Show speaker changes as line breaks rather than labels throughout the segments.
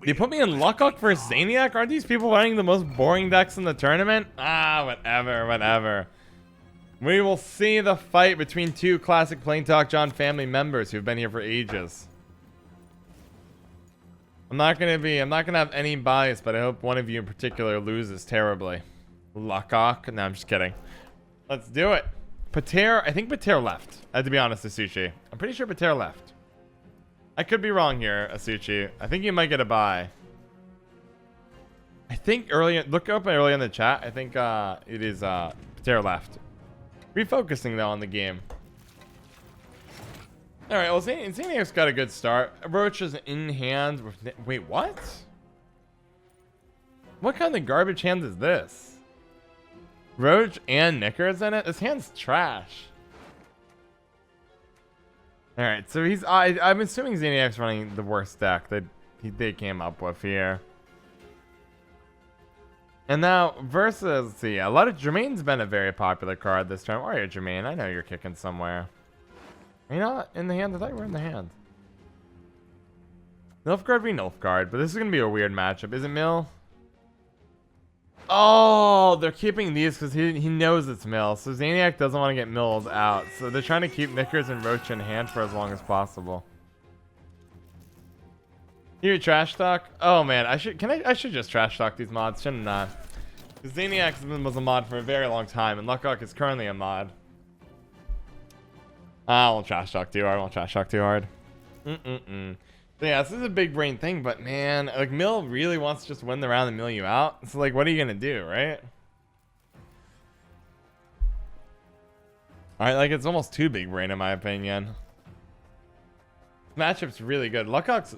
You put me in Lukok for Zaniac? Aren't these people running the most boring decks in the tournament? Ah, whatever, whatever. We will see the fight between two classic PlainTalkJon family members who've been here for ages. I'm not gonna have any bias, but I hope one of you in particular loses terribly. Lukok? No, I'm just kidding. Let's do it. Pater, I think Pater left. I have to be honest, Asuchi. I'm pretty sure Pater left. I could be wrong here, Asuchi. I think you might get a bye. I think look up early in the chat. I think it is Pater left. Refocusing though on the game. Alright, well Zaniac's got a good start. Roach is in hand with, wait, what? What kind of garbage hand is this? Roach and Knickers in it? This hand's trash. Alright, so I'm assuming Zaniac's running the worst deck that they came up with here. And now, versus, let's see, a lot of Jermaine's been a very popular card this time. Where are you, Jermaine? I know you're kicking somewhere. Are you not in the hand? I thought you were in the hand. Nilfgaard v Nilfgaard, but this is going to be a weird matchup. Is it Mill? Oh, they're keeping these because he knows it's Mill. So Zaniac doesn't want to get Mills out. So they're trying to keep Knickers and Roach in hand for as long as possible. You trash talk? Oh man, I should just trash talk these mods, shouldn't I? Because Zaniac was a mod for a very long time, and Lukok is currently a mod. I won't trash talk too hard. So yeah, this is a big brain thing, but man, like Mill really wants to just win the round and mill you out. So like, what are you gonna do, right? Alright, like it's almost too big brain in my opinion. Matchup's really good. Lukok's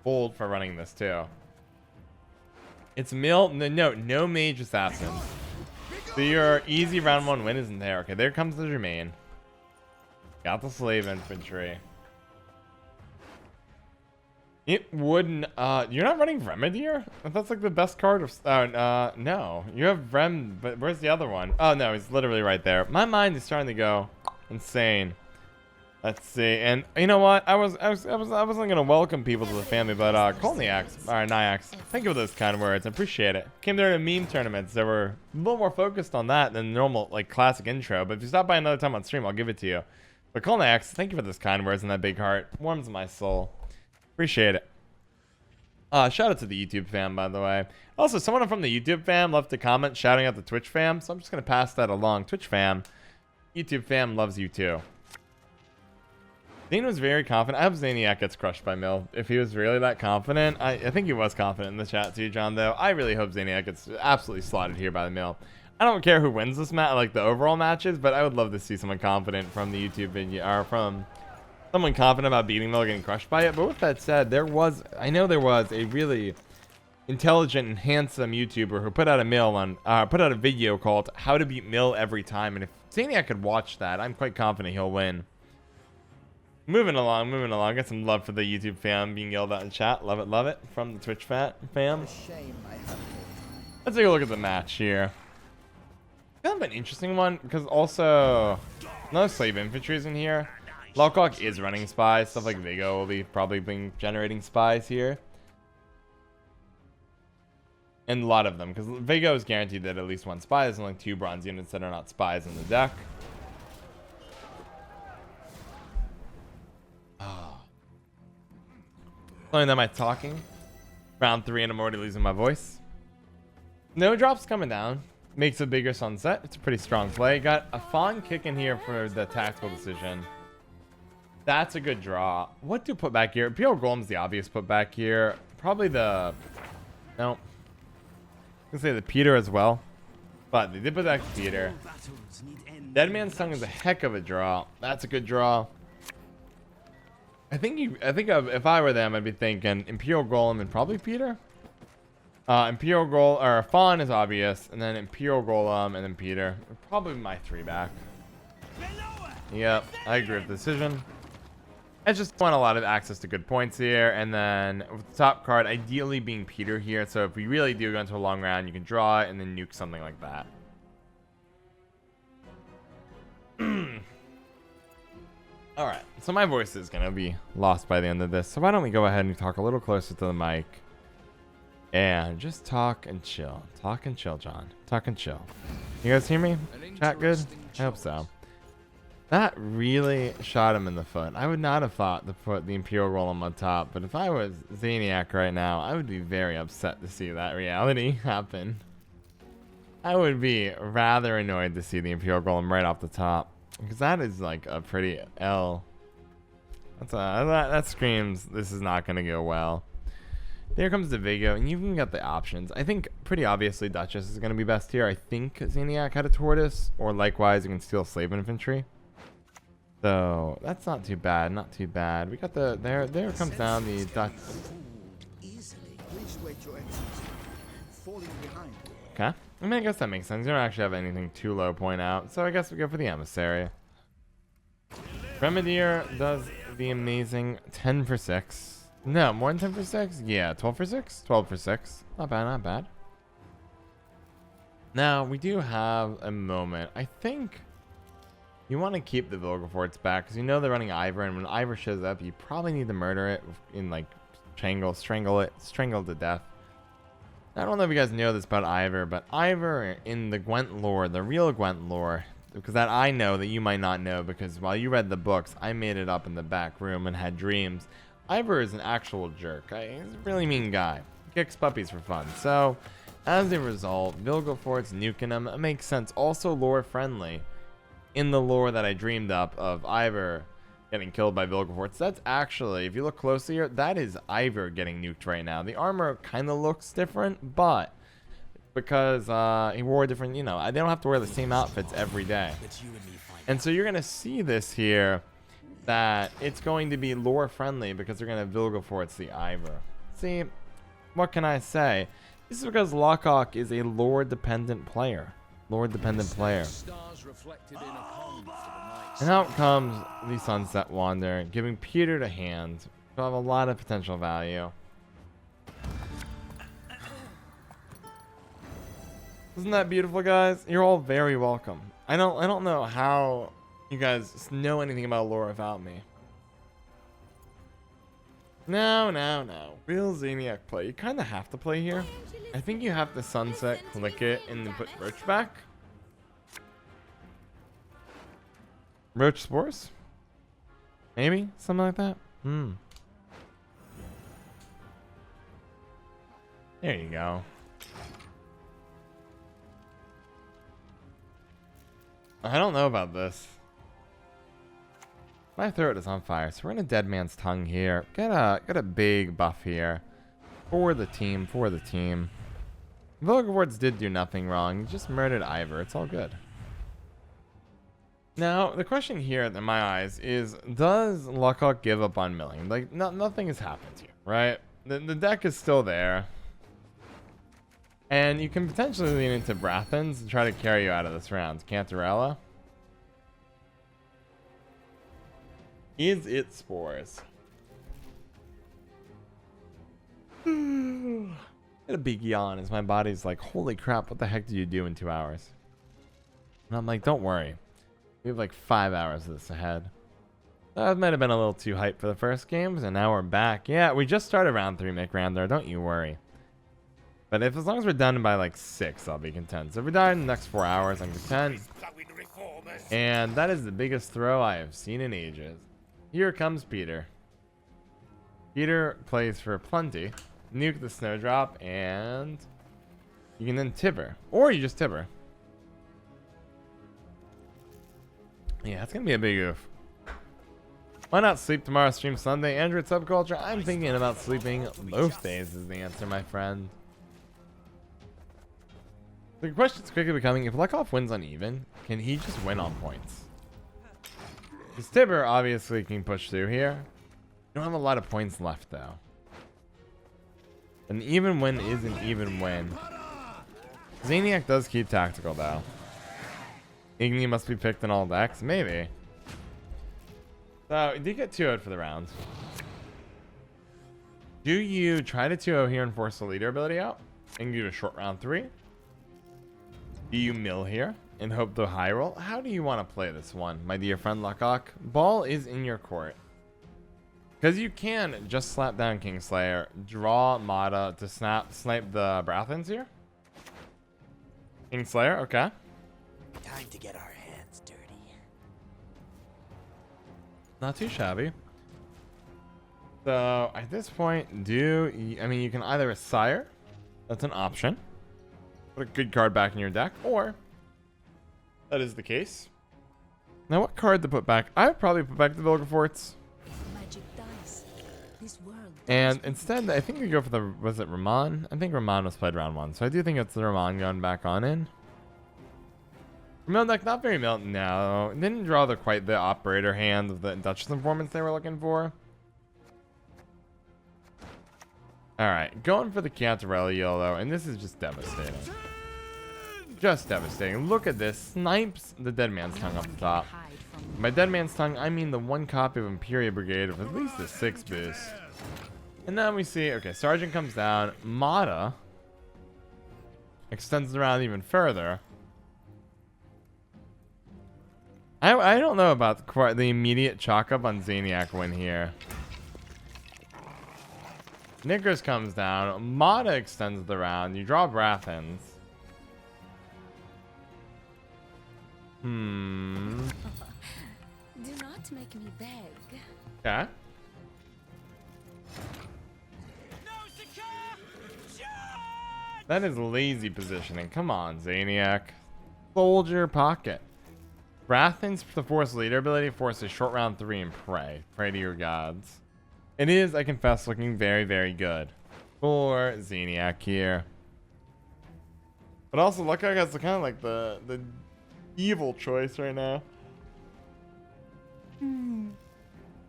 old for running this too. It's Mill. No mage assassins. So your easy round one win isn't there. Okay, there comes the Jermaine. Got the slave infantry. It wouldn't. You're not running Remedier? That's like the best card of. No, you have Rem, but where's the other one? Oh no, he's literally right there. My mind is starting to go insane. Let's see, and you know what? I wasn't gonna welcome people to the family, but Nyax, thank you for those kind words. I appreciate it. Came there to meme tournaments that were a little more focused on that than normal, like classic intro. But if you stop by another time on stream, I'll give it to you. But Nyax, thank you for those kind words and that big heart. Warms my soul. Appreciate it. Shout out to the YouTube fam, by the way. Also, someone from the YouTube fam left a comment shouting out the Twitch fam, so I'm just gonna pass that along. Twitch fam, YouTube fam loves you too. Zane was very confident. I hope Zaniac gets crushed by Mill. If he was really that confident, I think he was confident in the chat too, John, though. I really hope Zaniac gets absolutely slotted here by the Mill. I don't care who wins this match, like the overall matches, but I would love to see someone confident from the YouTube video, or from someone confident about beating Mill getting crushed by it. But with that said, I know there was a really intelligent and handsome YouTuber who put out a video called "How to Beat Mill Every Time," and if Zaniac could watch that, I'm quite confident he'll win. Moving along. Got some love for the YouTube fam being yelled at in chat. Love it from the Twitch fam. Let's take a look at the match here. Kind of an interesting one because also another slave infantry is in here. Lukok is running spies. Stuff like Vigo will be probably generating spies here. And a lot of them because Vigo is guaranteed that at least one spy. There's only 2 bronze units that are not spies in the deck. Slowing down my talking. Round 3 and I'm already losing my voice. No drops coming down. Makes a bigger sunset. It's a pretty strong play. Got a Fawn kick in here for the tactical decision. That's a good draw. What to put back here? Imperial Golem's the obvious put back here. Probably the... No. I'm gonna say the Peter as well. But they did put back Peter. Dead Man's Tongue is a heck of a draw. That's a good draw. I think if I were them, I'd be thinking Imperial Golem and probably Peter. Imperial Golem or Fawn is obvious, and then Imperial Golem and then Peter. Probably my 3 back. Yep, I agree with the decision. I just want a lot of access to good points here, and then with the top card ideally being Peter here. So if we really do go into a long round, you can draw it and then nuke something like that. Alright, so my voice is going to be lost by the end of this. So why don't we go ahead and talk a little closer to the mic. And just talk and chill. Talk and chill, John. Talk and chill. You guys hear me? Chat good? I hope so. That really shot him in the foot. I would not have thought to put the Imperial Golem on top. But if I was Zaniac right now, I would be very upset to see that reality happen. I would be rather annoyed to see the Imperial Golem right off the top. Because that is like a pretty L. That screams this is not going to go well. There comes the Vigo, and you've even got the options. I think pretty obviously Duchess is going to be best here. I think Zaniac had a Tortoise, or likewise you can steal Slave Infantry. So that's not too bad, not too bad. We got the there comes down the Dutch. Okay. I mean, I guess that makes sense. You don't actually have anything too low point out. So I guess we go for the Emissary. Remedier does the amazing 10 for 6. No, more than 10 for 6? Yeah, 12 for 6? 12 for 6. Not bad, not bad. Now, we do have a moment. I think you want to keep the Vilgefortz back because you know they're running Ivor, and when Ivor shows up, you probably need to murder it in like strangle it to death. I don't know if you guys know this about Ivor, but Ivor in the Gwent lore, the real Gwent lore, because that I know that you might not know because while you read the books, I made it up in the back room and had dreams. Ivor is an actual jerk. He's a really mean guy. He kicks puppies for fun. So, as a result, Vilgefortz nuking him makes sense. Also lore friendly. In the lore that I dreamed up of Ivor getting killed by Vilgefortz, that's actually, if you look closely here, that is Ivor getting nuked right now. The armor kind of looks different, but because he wore different, you know, they don't have to wear the same outfits every day. And so you're going to see this here, that it's going to be lore friendly because they're going to Vilgefortz the Ivor. See, what can I say? This is because Lukok is a lore dependent player. Lore dependent player. And out comes the Sunset Wander, giving Peter the hand. Will have a lot of potential value. Isn't that beautiful, guys? You're all very welcome. I don't know how you guys know anything about lore without me. No. Real Zaniac play. You kind of have to play here. I think you have to sunset, click it, and then put Roach back. Roach Spores? Maybe? Something like that? There you go. I don't know about this. My throat is on fire, so we're in a dead man's tongue here. Got a big buff here. For the team. Vilgefortz did do nothing wrong. He just murdered Ivor. It's all good. Now, the question here, in my eyes, is does Lukok give up on milling? Like, nothing has happened here, right? The deck is still there. And you can potentially lean into Brathens and try to carry you out of this round. Cantarella. Is it Spores? Get a big yawn as my body's like, holy crap, what the heck did you do in 2 hours? And I'm like, don't worry. We have like 5 hours of this ahead. That might have been a little too hype for the first games, and now we're back. Yeah, we just started round 3, McRander. Don't you worry. But as long as we're done by like 6, I'll be content. So if we're done in the next 4 hours, I'm content. And that is the biggest throw I have seen in ages. Here comes Peter. Peter plays for plenty. Nuke the Snowdrop, and you can then Tibber. Or you just Tibber. Yeah, it's going to be a big oof. Why not sleep tomorrow, stream Sunday? Android Subculture? I'm thinking about sleeping most days is the answer, my friend. The question's quickly becoming, if Lukok wins uneven, can he just win on points? Because Tibber obviously can push through here. You don't have a lot of points left, though. An even win is an even win. Zaniac does keep tactical, though. Igni must be picked in all decks? Maybe. So, you did get 2-0'd for the round. Do you try to 2-0 here and force the leader ability out? And do a short round 3? Do you mill here? and hope the high roll. How do you want to play this one, my dear friend Lukok? Ball is in your court. Because you can just slap down Kingslayer, draw Mata to snipe the Brathens here. Kingslayer, okay.
Time to get our hands dirty.
Not too shabby. So at this point, I mean, you can either Sire, that's an option. Put a good card back in your deck, or that is the case. Now, what card to put back? I would probably put back the Vilgefortz.
Magic dice. This world
And instead, I think we go for the, was it Ramon? I think Ramon was played round 1, so I do think it's the Ramon going back on in. Mill deck, not very mill, no. Didn't draw quite the operator hand of the Duchess Informants they were looking for. Alright, going for the Cantarelli YOLO, and this is just devastating. Just devastating. Look at this. Snipes the Dead Man's Tongue up the top. By Dead Man's Tongue, I mean the one copy of Imperia Brigade with at least a 6 boost. And then we see, okay, Sergeant comes down. Mata extends it around even further. I don't know about the immediate chalk up on Zaniac win here. Knickers comes down. Mata extends the round. You draw Brathens.
Do not make me beg.
Okay. That is lazy positioning. Come on, Zaniac. Soldier pocket. Brathens, the Force Leader ability, forces short round 3 and pray. Pray to your gods. It is, I confess, looking very, very good for Zaniac here. But also, Lukok has kind of like the evil choice right now.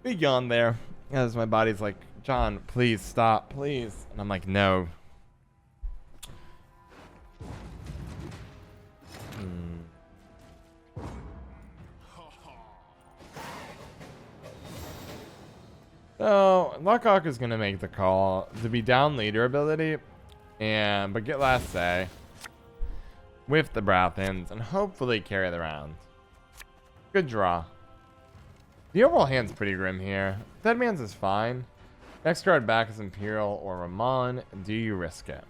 Big yawn there, as my body's like, John, please stop, please. And I'm like, no. So Lukok is gonna make the call to be down leader ability, but get last say with the Brathens and hopefully carry the round. Good draw. The overall hand's pretty grim here. Dead Man's is fine. Next card back is Imperial or Ramon. Do you risk it?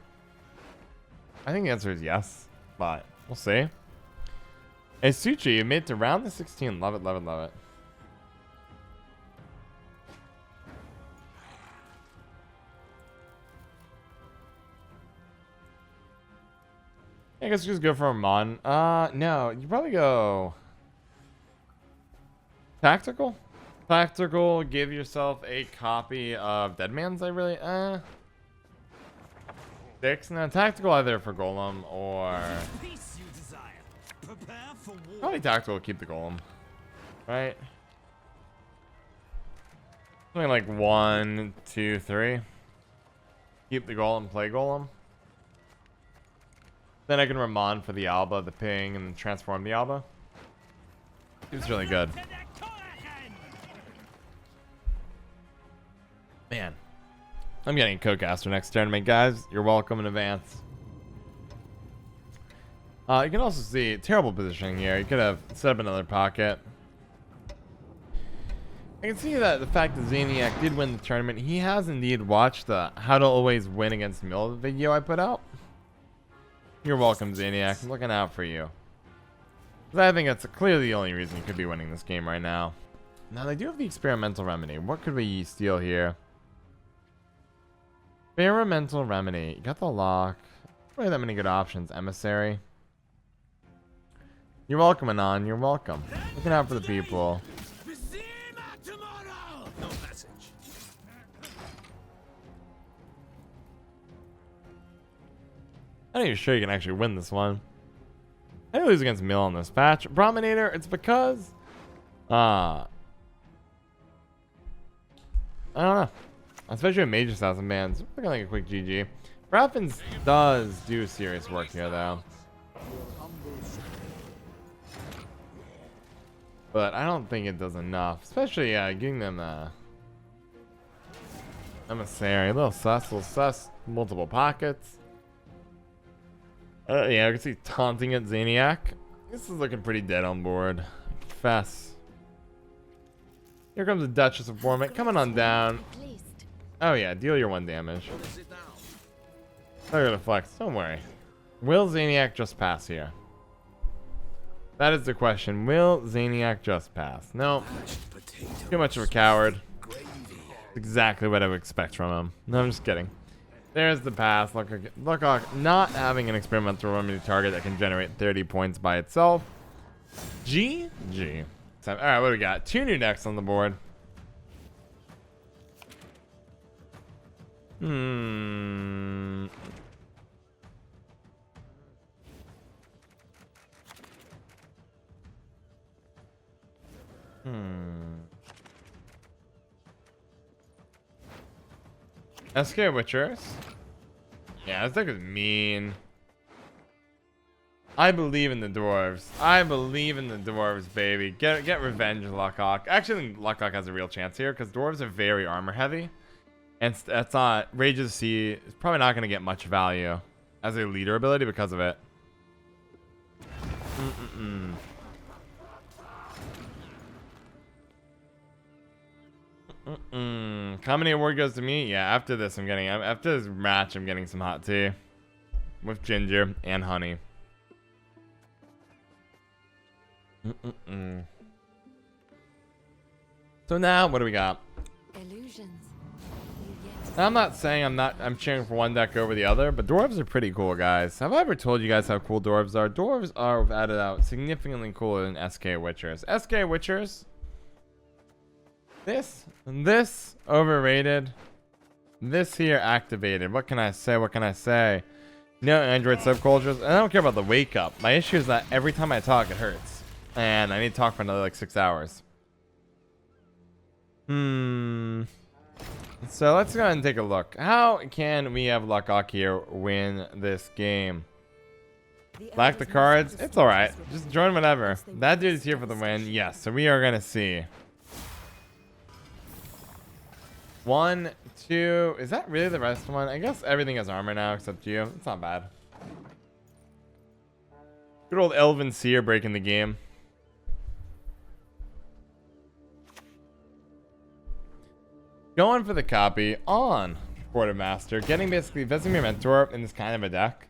I think the answer is yes, but we'll see. Hey Suchi, you made it to round the 16. Love it, love it, love it. I guess just go for Ramon. No, you probably go Tactical. Tactical, give yourself a copy of Dead Man's. I really, 6. No, Tactical either for Golem or probably Tactical keep the Golem, right? Something like 1, 2, 3. Keep the Golem, play Golem. Then I can Ramon for the Alba, the ping, and transform the Alba. It's really good. Man. I'm getting Cokecaster next tournament, guys. You're welcome in advance. You can also see terrible positioning here. You could have set up another pocket. I can see that the fact that Zaniac did win the tournament, he has indeed watched the How to Always Win Against Mill video I put out. You're welcome, Zaniac. I'm looking out for you. I think that's clearly the only reason you could be winning this game right now. Now, they do have the Experimental Remedy. What could we steal here? Experimental Remedy. You got the lock. Really that many good options. Emissary. You're welcome, Anon. You're welcome. Looking out for the people. I'm not even sure you can actually win this one. I lose against Mill on this patch. Brominator, it's because I don't know. Especially with Mage Assassin bans. Looking like a quick GG. Brathens does do serious work here though. But I don't think it does enough. Especially getting them Emissary. A little sus, multiple pockets. Yeah, I can see taunting at Zaniac. This is looking pretty dead on board. Confess. Here comes the Duchess of Formant coming on down.
At least.
Oh yeah, deal your 1 damage. I'm gonna flex, don't worry. Will Zaniac just pass here? That is the question. Will Zaniac just pass? No. Too much of a coward. Exactly what I would expect from him. No, I'm just kidding. There's the pass. Lukok not having an experimental remedy target that can generate 30 points by itself. GG. Alright, what do we got? 2 new decks on the board. SK Witchers. Yeah, this deck is mean. I believe in the dwarves. I believe in the dwarves, baby. Get revenge, Lukok. Actually, I think Lukok has a real chance here because dwarves are very armor heavy, and that's not Rage of the Sea is probably not going to get much value as a leader ability because of it. Comedy award goes to me. Yeah, after this, after this match, I'm getting some hot tea with ginger and honey. So now, what do we got?
Illusions.
I'm not saying I'm cheering for one deck over the other, but dwarves are pretty cool, guys. Have I ever told you guys how cool dwarves are? Dwarves are added out significantly cooler than SK Witchers. SK Witchers. This overrated. This here activated. What can I say? What can I say? No Android subcultures. And I don't care about the wake up. My issue is that every time I talk, it hurts. And I need to talk for another like 6 hours. So let's go ahead and take a look. How can we have Lukok here win this game? Black the cards. It's alright. Just join whatever. That dude is here for the win. Yes. So we are going to see. 1, 2. Is that really the rest one? I guess everything has armor now except you. It's not bad. Good old Elven Seer breaking the game. Going for the copy on Quartermaster. Getting basically Vesemir Mentor in this kind of a deck.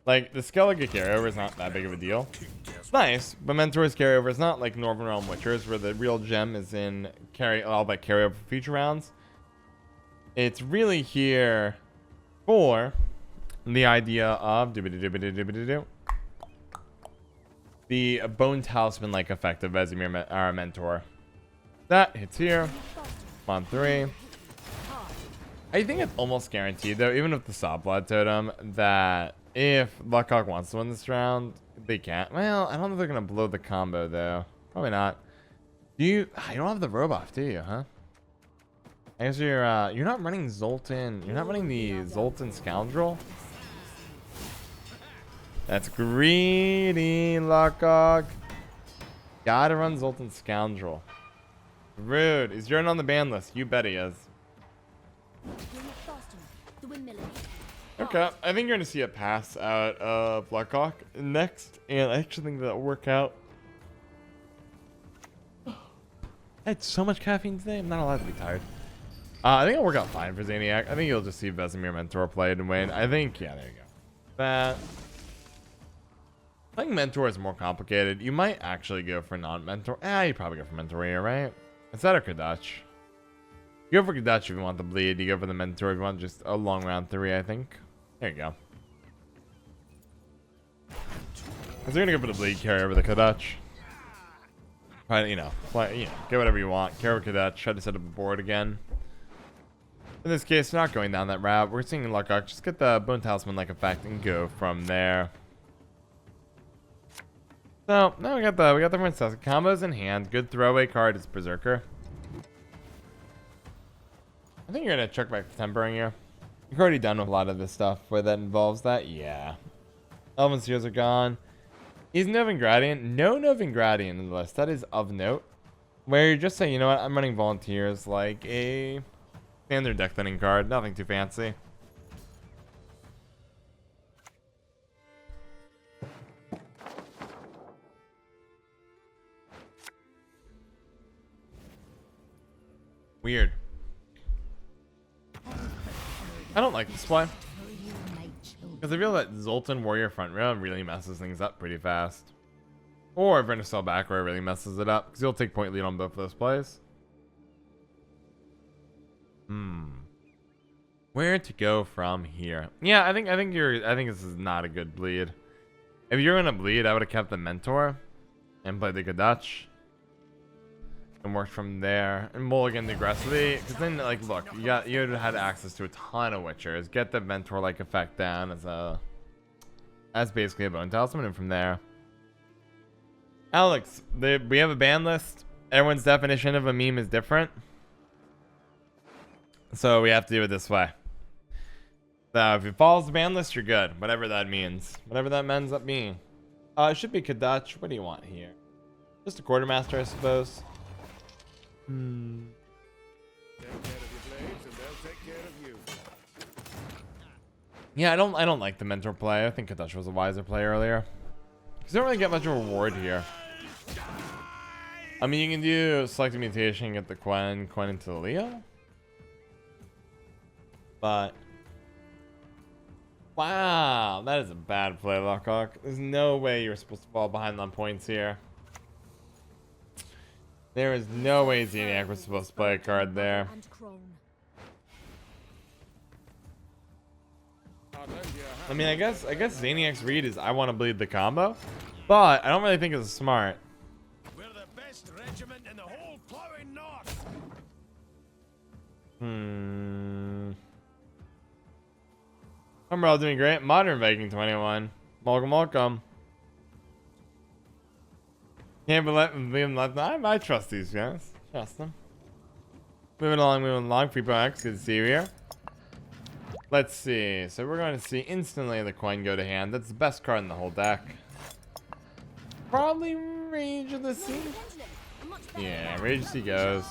Like, the Skellige carryover is not that big of a deal. It's nice, but Mentor's carryover is not like Northern Realm Witchers, where the real gem is in all that carryover for future rounds. It's really here for the idea of the Bone Talisman-like effect of Vesemir Mentor. That hits here. On 3. I think it's almost guaranteed, though, even with the Saw Blood Totem, that if Lukok wants to win this round, they can't. Well, I don't know if they're going to blow the combo, though. Probably not. You don't have the robot, do you, huh? I guess you're not running Zoltan. You're not running the Zoltan Scoundrel? That's greedy, Lukok. Gotta run Zoltan Scoundrel. Rude. He's joining on the ban list. You bet he is. Okay, I think you're going to see a pass out of Lukok next, and I actually think that'll work out. I had so much caffeine today, I'm not allowed to be tired. I think it'll work out fine for Zaniac. I think you'll just see Vesemir Mentor played and win. I think, yeah, there you go. That. I think Mentor is more complicated. You might actually go for non-Mentor. You probably go for Mentor here, right? Is that a Kadach? You go for Kadach if you want the bleed. You go for the Mentor if you want just a long round 3, I think. There you go. Is they're gonna go for the bleed, carry over the Kadach. But get whatever you want. Carry over Kadach. Try to set up a board again. In this case, we're not going down that route. We're seeing Lukok just get the Bone Talisman-like effect and go from there. So now we got the princess combos in hand. Good throwaway card is Berserker. I think you're gonna check back the tempering here. You've already done a lot of this stuff where that involves that. Yeah. Elven Seers are gone. Is Novigradian? No Novigradian in the list. That is of note. Where you're just saying, you know what, I'm running Volunteers like a standard deck thinning card. Nothing too fancy. Weird. I don't like this play. Because I feel that Zoltan Warrior front row really messes things up pretty fast. Or Venusaur back row really messes it up. Because he'll take point lead on both of those plays. Where to go from here? Yeah, I think this is not a good bleed. If you're gonna bleed, I would have kept the mentor and played the Dutch and worked from there and mulliganed aggressively. Because then, like, look, you had access to a ton of Witchers. Get the mentor like effect down as basically a bone talisman, and from there. Alex, we have a ban list. Everyone's definition of a meme is different, so we have to do it this way. So if it follows the ban list, you're good. Whatever that means. Whatever that ends up being. It should be Kadutch. What do you want here? Just a quartermaster, I suppose. Yeah, I don't like the mentor play. I think Kadutch was a wiser play earlier. Because you don't really get much reward here. I mean, you can do selective mutation, get the Quen into the Leo. But wow, that is a bad play, Lukok. There's no way you're supposed to fall behind on points here. There is no way Zaniac was supposed to play a card there. I mean, I guess Zaniac's read is I want to bleed the combo, but I don't really think it's smart.
We're the best regiment in the whole plowing north.
We're all doing great. Modern Viking 21. Welcome. Can't believe them. I trust these guys. Trust them. Moving along. Free X. Good to see you here. Let's see. So we're going to see instantly the coin go to hand. That's the best card in the whole deck. Probably Rage of the Sea. Yeah, Rage of the Sea goes.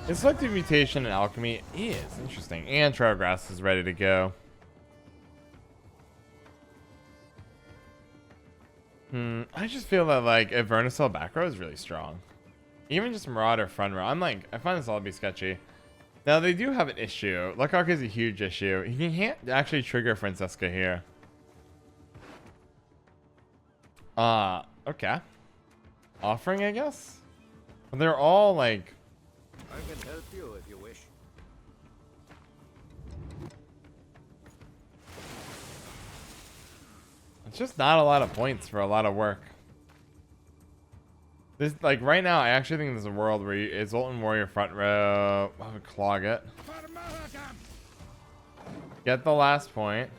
His selective mutation and alchemy is interesting. And Trail Grass is ready to go. I just feel that, like, if Venusaur back row is really strong. Even just Marauder front row. I find this all to be sketchy. Now, they do have an issue. Lukok is a huge issue. He can't actually trigger Francesca here. Okay. Offering, I guess? But they're all, like...
I can help you if you wish.
It's just not a lot of points for a lot of work. This, like, right now, I actually think there's a world where it's Zoltan Warrior front row. I would clog it. Get the last point.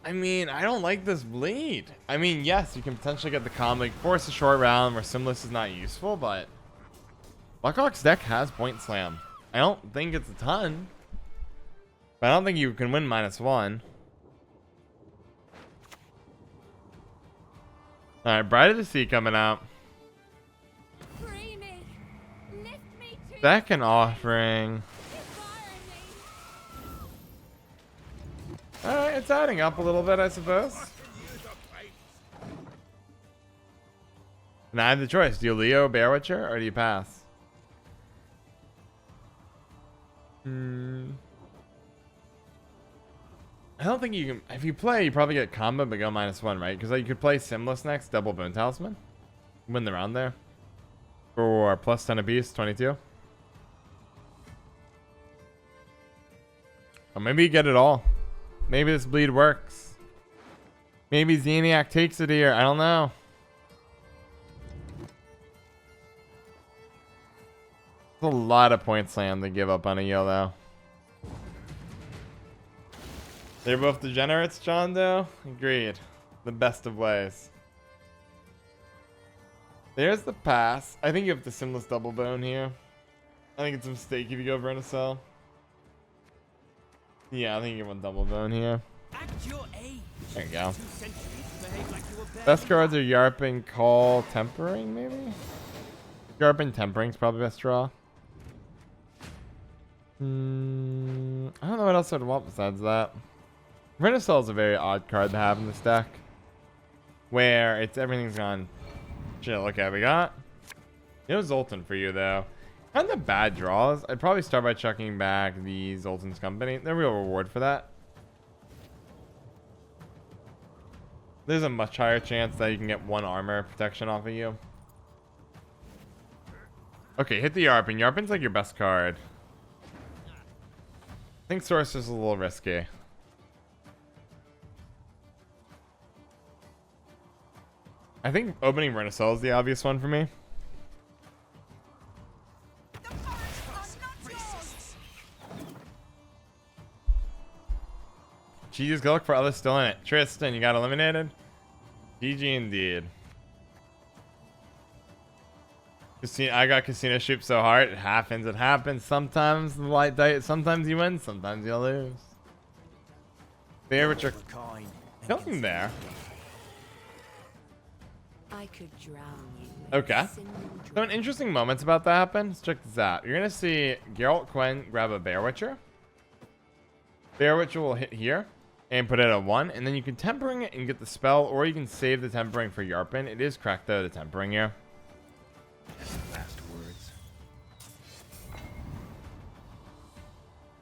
I mean, I don't like this bleed. I mean, yes, you can potentially get the combo, force a short round where Simless is not useful, but Lukok's deck has point slam. I don't think it's a ton, but I don't think you can win -1. All right, Bride of the Sea coming out. Second offering. All right, it's adding up a little bit, I suppose. And I have the choice. Do you Leo Bear Witcher or do you pass? I don't think you can. If you play, you probably get combo but go -1, right? Because, like, you could play Simless next, double Bone Talisman, win the round there for +10 apiece, 22. Or maybe you get it all. Maybe this bleed works. Maybe Zaniac takes it here. I don't know. It's a lot of point slam to give up on a yellow. They're both degenerates, John Doe. Agreed. The best of ways. There's the pass. I think you have the Simless double bone here. I think it's a mistake if you go Venusaur. Yeah, I think you want double bone here. There you go. Best cards are Yarp and Call Tempering, maybe? Yarp and Tempering's probably best draw. I don't know what else I'd want besides that. Venusaur is a very odd card to have in this deck, where it's everything's gone. Shit, look at we got No Zoltan for you, though. Kind of bad draws. I'd probably start by chucking back the Zoltan's Company. No real reward for that. There's a much higher chance that you can get 1 armor protection off of you. Okay, hit the Yarpin. Yarpin's like your best card. I think Sorcerer's a little risky. I think opening Renaissance is the obvious one for me. Jesus, go look for others still in it. Tristan, you got eliminated? GG indeed. I got Casino Shoot so hard. It happens. It happens. Sometimes the light diet. Sometimes you win. Sometimes you lose. There, which are killing there.
I could drown you.
Okay. So an interesting moment's about to happen. Let's check this out. You're gonna see Geralt Quinn grab a Bear Witcher. Bear Witcher will hit here and put it at 1, and then you can tempering it and get the spell, or you can save the tempering for Yarpin. It is correct though, the tempering here.
Last words.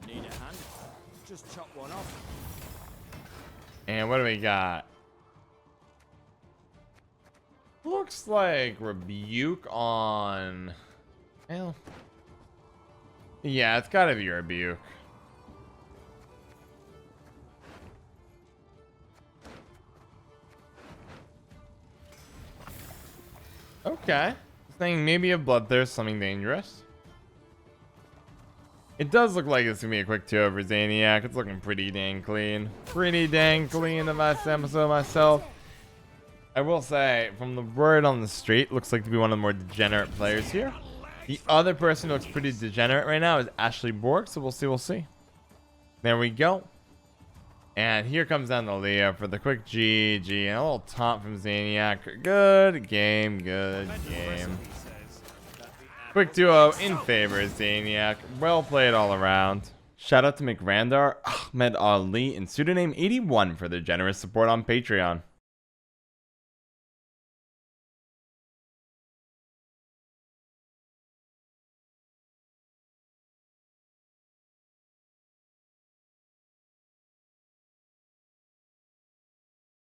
Need a hand? Just chop one off.
And what do we got? Looks like Rebuke on... Well... Yeah, it's gotta be Rebuke. Okay. Saying maybe a Bloodthirst, something dangerous. It does look like it's gonna be a quick 2 over Zaniac. It's looking pretty dang clean. Pretty dang clean if I say so myself. I will say, from the word on the street, looks like to be one of the more degenerate players here. The other person who looks pretty degenerate right now is Ashley Borg, so we'll see. There we go. And here comes down to Leah for the quick GG and a little taunt from Zaniac. Good game, good game. Quick duo in favor of Zaniac. Well played all around. Shout out to McRandar, Ahmed Ali, and pseudonym 81 for their generous support on Patreon.